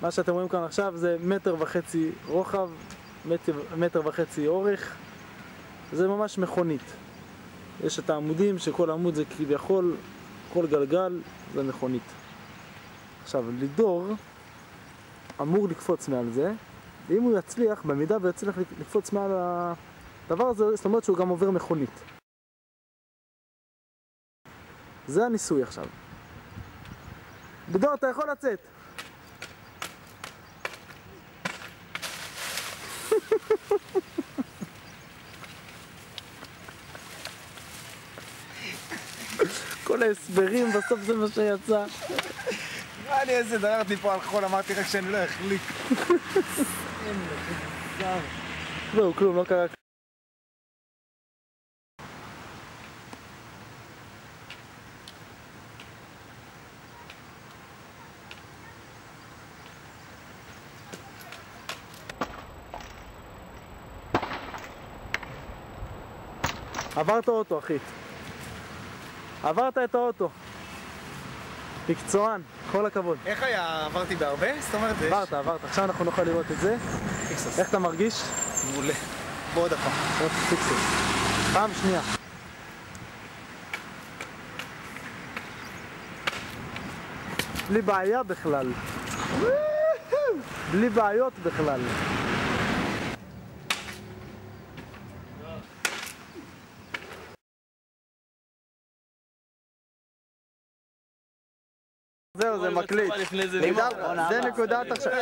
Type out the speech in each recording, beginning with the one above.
מה שאתם רואים כאן עכשיו זה 1.5 מטר רוחב, 1.5 מטר אורך. זה ממש מכונית. יש את העמודים שכל עמוד זה כביכול, כל גלגל זה מכונית. עכשיו, לידור אמור לקפוץ מעל זה, ואם הוא יצליח, במידה ויצליח לקפוץ מעל הדבר הזה, זאת אומרת שהוא גם עובר מכונית. זה הניסוי עכשיו. לידור, אתה יכול לצאת. כל ההסברים, בסוף זה מה שיצא. מה אני איזה דררתי פה על חול, אמרתי רק שאני לא אחליק. לא, כלום, לא קרה. עברת אוטו, אחי. עברת את האוטו. מקצוען, כל הכבוד. איך היה? עברתי בהרבה? זאת אומרת, עברת. עכשיו אנחנו נוכל לראות את זה. איך אתה מרגיש? מעולה. בוא עוד הפעם. פעם שנייה. בלי בעיה בכלל. בלי בעיות בכלל. זהו, זה מקליט. זה נקודת עכשיו.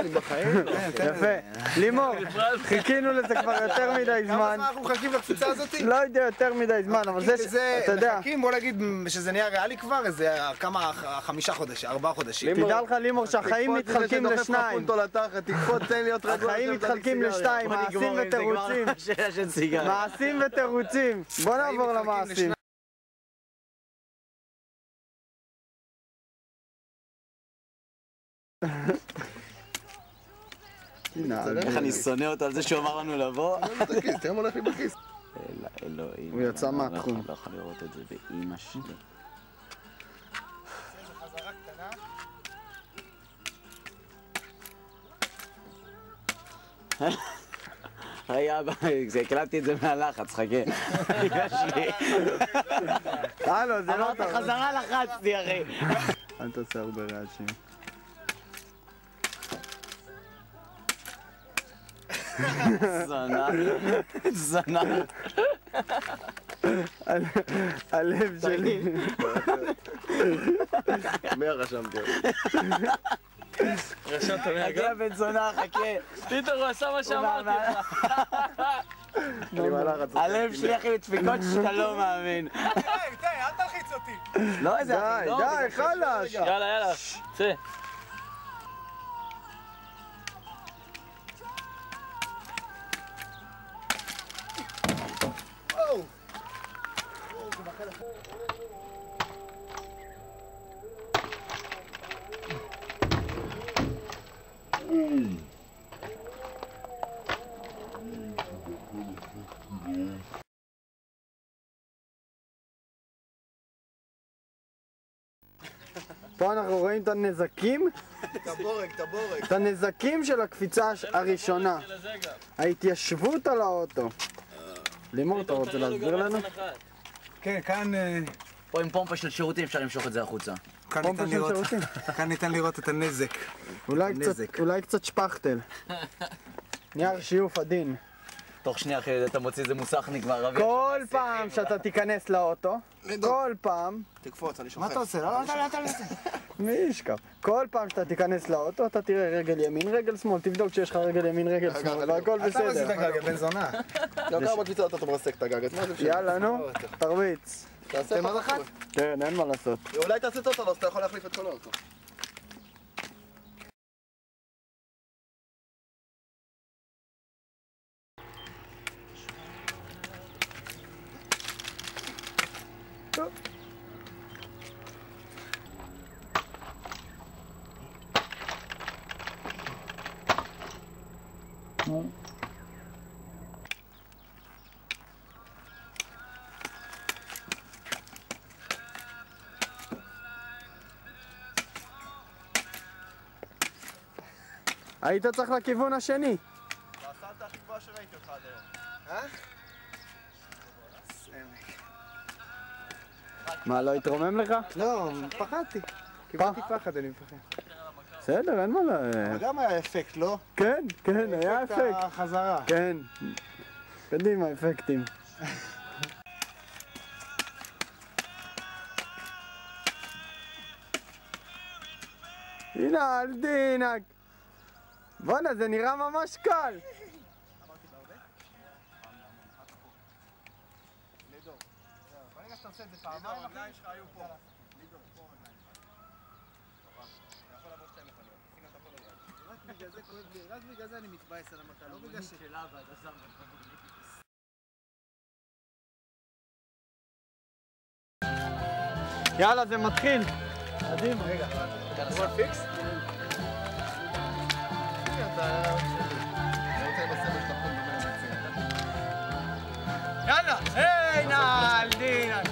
אני בחיים. יפה. לימור, חיכינו לזה כבר יותר מדי זמן. כמה זמן אנחנו מחכים לקפיצה הזאת? לא יודע, יותר מדי זמן, אבל זה, אתה יודע. מחכים, בוא נגיד שזה נהיה ריאלי כבר, איזה כמה, 5 חודשים, 4 חודשים. תדע לך, לימור, שהחיים מתחלקים לשניים. תקפוץ, תן להיות רגוע. החיים מתחלקים לשתיים, מעשים ותירוצים. מעשים ותירוצים. בוא נעבור למעשים. איך אני שונא אותו על זה שהוא אמר לנו לבוא? תראה מה הולך לי בכיס. אלוהים. הוא יצא מהתחום. אני לא יכול לראות את זה באמא שלי. חזרה קטנה. רגע, הקלטתי את זה מהלחץ, חכה. ניגש לי. הלו, זה לא אמרת טוב. חזרה לחצתי, אחי. אל תעשה הרבה רעשים. זונה. הלב שלי. מי רשמתי? רשמת מי חכה בן זונה, חכה. פיטר, הוא עשה מה שאמרתי לך. הלב שלי אחי לדפיקות שאתה לא מאמין. די, אל תלחיץ אותי. לא איזה אחי, לא. די, חלש. יאללה, צא. פה אנחנו רואים את הנזקים, את הנזקים של הקפיצה הראשונה. ההתיישבות על האוטו. לימור, אתה רוצה להסביר לנו? כן, כאן... פה עם פומפה של שירותים אפשר למשוך את זה החוצה. כאן ניתן לראות את הנזק. אולי קצת שפכטל. נייר שיוף עדין. תוך שנייה אחרי אתה מוציא איזה מוסכניק מערבי. כל פעם שאתה תיכנס לאוטו, כל פעם... תקפוץ, אני שוכב. מה אתה עושה? לא, אתה לא עושה. מי ישכב? כל פעם שאתה תיכנס לאוטו, אתה תראה רגל ימין, רגל שמאל, תבדוק שיש לך רגל ימין, רגל שמאל, והכל אתה מזיז את בסדר. הגג, בן זונה. גם כמה בקפיצה אתה מרסק את הגג. יאללה, נו, תרביץ. תעשה פעם אחת. כן, אין מה לעשות. אולי תעשה טוטל, אז אתה יכול להחליף את כל האוטו. היית צריך לכיוון השני. הסלטה הכי גבוהה שראיתי אותך עד היום. מה, לא התרומם לך? לא, פחדתי. קיבלתי פחד, אני מפחד. בסדר, אין מה לה... אבל גם היה אפקט, לא? כן, כן, היה אפקט. החזרה. כן. קדימה, אפקטים. הנה, אלדינק. בואנה, זה נראה ממש קל. ברגע שאתה עושה את זה פעמיים, הרגליים שלך היו פה. בגלל זה כואב לי, רק בגלל זה אני מתבאס על המכה, לא בגלל שלה ואתה שם יאללה, זה מתחיל. קדימה. רגע, אתה רוצה פיקס? יאללה, היי נא, אלדינק.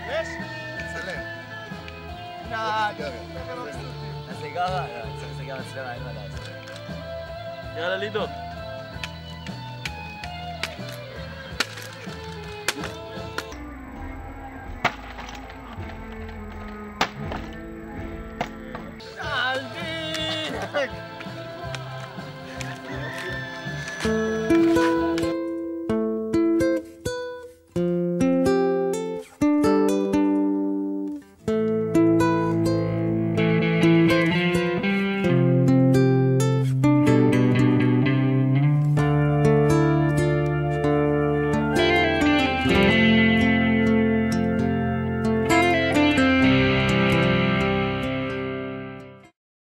יש? צלם. הסיגרה? צריך סיגרה אצלנו, אין מה לעשות. יאללה לידו.